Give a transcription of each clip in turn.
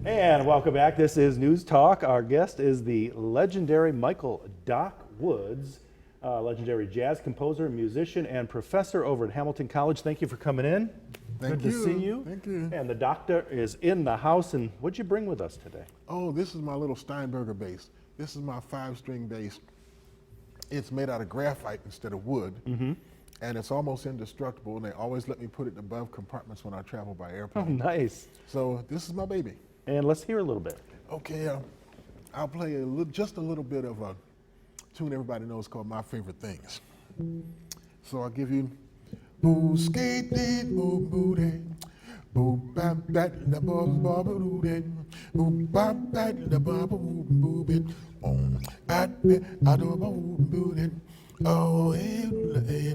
And welcome back. This is News Talk. Our guest is the legendary Michael Doc Woods, legendary jazz composer, musician, and professor over at Hamilton College. Thank you for coming in. Thank Good you. to see you. Thank you. And the doctor is in the house. And what'd you bring with us today? Oh, this is my little Steinberger bass. This is my 5-string bass. It's made out of graphite instead of wood, and it's almost indestructible, and they always let me put it above compartments when I travel by Oh, airplane. nice. So this is my baby. And let's hear a little bit. Okay, I'll play just a little bit of a tune everybody knows called My Favorite Things. So I'll give you boo skate dee boo boo day. Boo bap bat da bum ba boo day. Boo bap bat da ba boo boo bit. At be ado boo boo day. Oh eh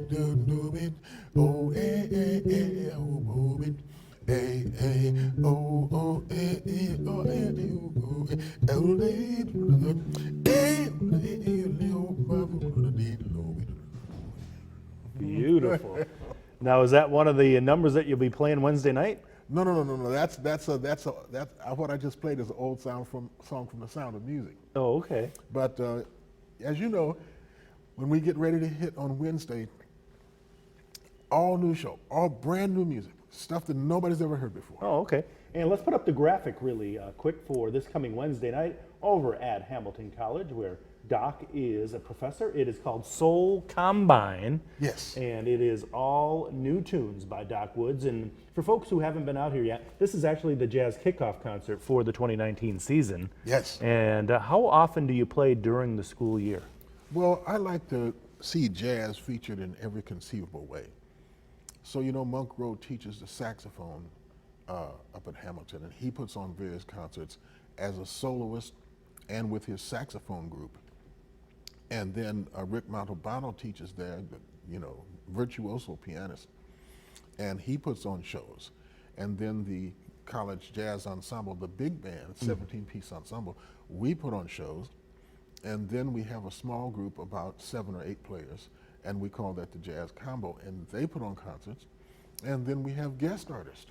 do do bit. Oh eh oh boo bit. Oh Beautiful. Now, is that one of the numbers that you'll be playing Wednesday night? No. That's what I just played is an old song from The Sound of Music. Oh, okay. But as you know, when we get ready to hit on Wednesday, all new show, all brand new music, stuff that nobody's ever heard before. Oh, okay. And let's put up the graphic really quick for this coming Wednesday night over at Hamilton College, where Doc is a professor. It is called Soul Combine. Yes. And it is all new tunes by Doc Woods. And for folks who haven't been out here yet, this is actually the jazz kickoff concert for the 2019 season. Yes. And how often do you play during the school year? Well, I like to see jazz featured in every conceivable way. So, you know, Monk Road teaches the saxophone up at Hamilton, and he puts on various concerts as a soloist and with his saxophone group. And then Rick Montalbano teaches there, virtuoso pianist, and he puts on shows. And then the college jazz ensemble, the big band, 17-piece ensemble, we put on shows. And then we have a small group, about 7 or 8 players, and we call that the Jazz Combo, and they put on concerts. And then we have guest artists,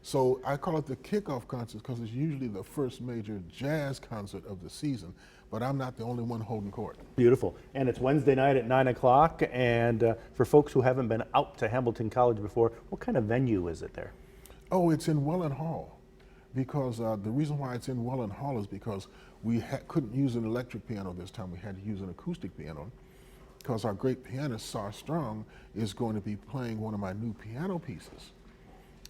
So I call it the kickoff concert because it's usually the first major jazz concert of the season, but I'm not the only one holding court. Beautiful. And it's Wednesday night at 9 o'clock. And for folks who haven't been out to Hamilton College before, what kind of venue is it there? Oh, it's in Wellin Hall, because the reason why it's in Wellin Hall is because we couldn't use an electric piano this time. We had to use an acoustic piano, because our great pianist, Sar Strong, is going to be playing one of my new piano pieces.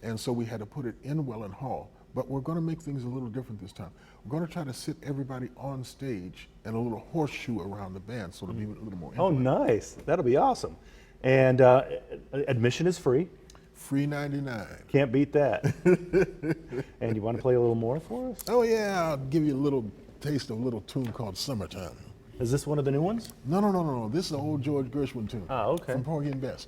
And so we had to put it in Wellin Hall. But we're going to make things a little different this time. We're going to try to sit everybody on stage and a little horseshoe around the band, so it'll be a little more intimate. Oh, nice. That'll be awesome. And admission is free. Free 99. Can't beat that. And you want to play a little more for us? Oh yeah, I'll give you a little taste of a little tune called Summertime. Is this one of the new ones? No. This is an old George Gershwin tune. Oh, okay. From Porgy and Bess.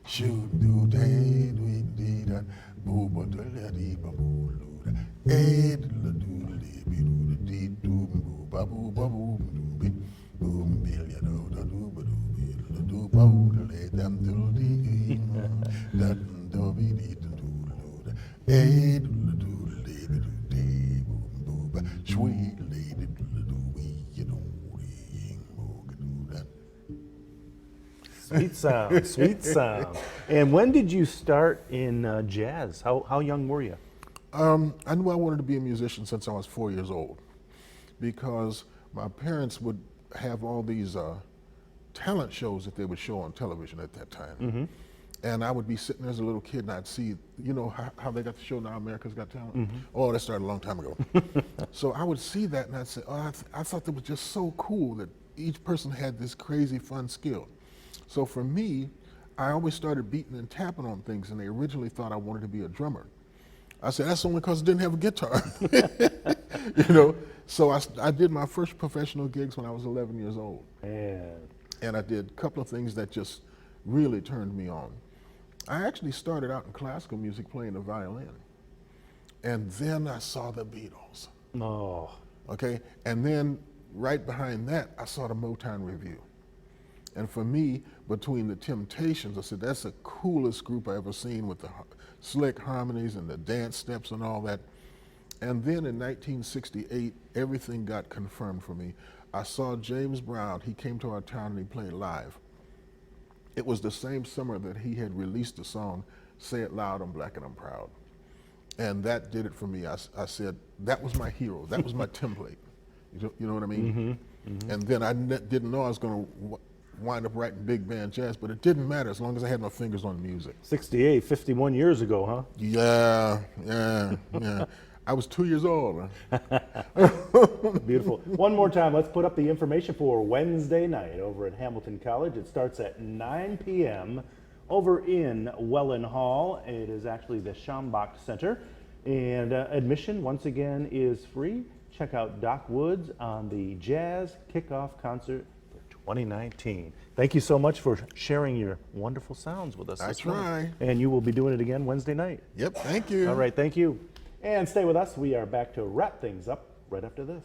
Shoot do day do dee da boo ba da da dee ba boo do da eh do da do dee be do da dee do boo ba boo doo be boom bill ya do da do ba do be da do ba boo da le dam do dee da do be dee da do da eh do da do dee be do dee boom boo ba sweet lady do da do we you know Sweet sound, sweet sound. And when did you start in jazz? How young were you? I knew I wanted to be a musician since I was 4 years old, because my parents would have all these talent shows that they would show on television at that time. And I would be sitting there as a little kid, and I'd see, how they got the show now, America's Got Talent? Oh, that started a long time ago. So I would see that, and I'd say, oh, I thought that was just so cool that each person had this crazy fun skill. So for me, I always started beating and tapping on things, and they originally thought I wanted to be a drummer. I said, that's only because I didn't have a guitar. So I did my first professional gigs when I was 11 years old. And I did a couple of things that just really turned me on. I actually started out in classical music playing the violin. And then I saw the Beatles. Oh. Okay, and then right behind that, I saw the Motown Review. And for me, between the Temptations, I said, that's the coolest group I ever seen, with the slick harmonies and the dance steps and all that. And then in 1968, everything got confirmed for me. I saw James Brown. He came to our town and he played live. It was the same summer that he had released the song, Say It Loud, I'm Black and I'm Proud. And that did it for me. I said, that was my hero. That was my template. You know what I mean? And then I didn't know I was going to wind up writing big band jazz, but it didn't matter as long as I had my fingers on music. 68, 51 years ago, huh? Yeah. I was 2 years old. Beautiful. One more time, let's put up the information for Wednesday night over at Hamilton College. It starts at 9 p.m. over in Wellin Hall. It is actually the Schambach Center. And admission, once again, is free. Check out Doc Woods on the Jazz Kickoff Concert for 2019. Thank you so much for sharing your wonderful sounds with us. I this morning. try. And you will be doing it again Wednesday night. Yep, thank you. All right, thank you. And stay with us. We are back to wrap things up right after this.